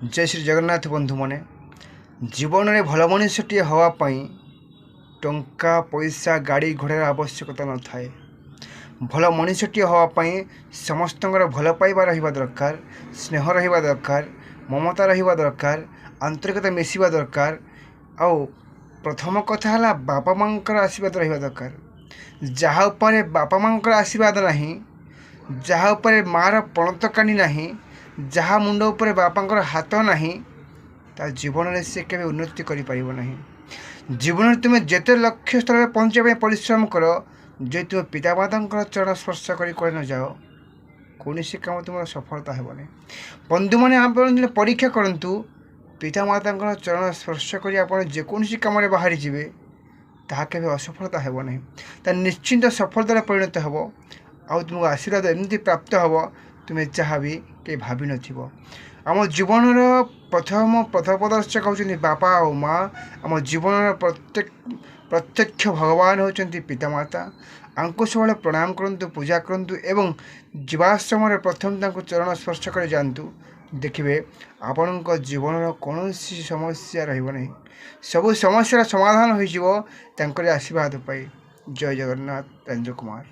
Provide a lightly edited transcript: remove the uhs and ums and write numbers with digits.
जय श्री जगन्नाथ बंधु मैंने जीवन में भल मनुष्यटी हाँपाई टंका पैसा गाड़ी घोड़ार आवश्यकता न थाए। भल मनुष्यटी हाँपाई समस्त भल पाइबा रहा दरकार, स्नेह रहा दरकार, ममता रहा दरकार, आंतरिकता मिसवा दरकार। आउ प्रथम कथा है बापा माँ आशीर्वाद रहा दरकार। जहाँ उपरे बापा माँ आशीर्वाद नहीं, जहाँ उपरे मार पणत कानी नहीं, जहाँ मुंड उपर बापा हाथ नहीं, ता जीवन में से केवे उन्नति कर पारिब नहीं। जीवन में तुम्हें जिते लक्ष्य स्थल में पहुँचा परिश्रम कर, जो तुम पितामाता चरण स्पर्श कर न जाओ, कौन सी काम तुम सफलता हेबनी। बंधु मैंने आप परीक्षा करूँ, पितामाता चरण स्पर्श कर आप जेकोसी कम बाहरी जी ताहा केवे असफलता हेबनी, ता निश्चिंत सफलतार परिणत हेब। आउ तुमको आशीर्वाद एमती प्राप्त हेब तुम्हें जहाँ भी कहीं भावी नथिबो। आम जीवन प्रथम पथप्रदर्शक होती बापा और माँ। आम जीवन प्रत्यक्ष भगवान होती पितामाता। आंको सब प्रणाम करूँ, पूजा करूँ एवं जीवाश्रम प्रथम चरण स्पर्श कर जातु। देखिए आपण जीवन कौन समस्या रही, सबू समस्या समाधान हो आशीर्वाद पाई। जय जगन्नाथ। राजेंद्र कुमार।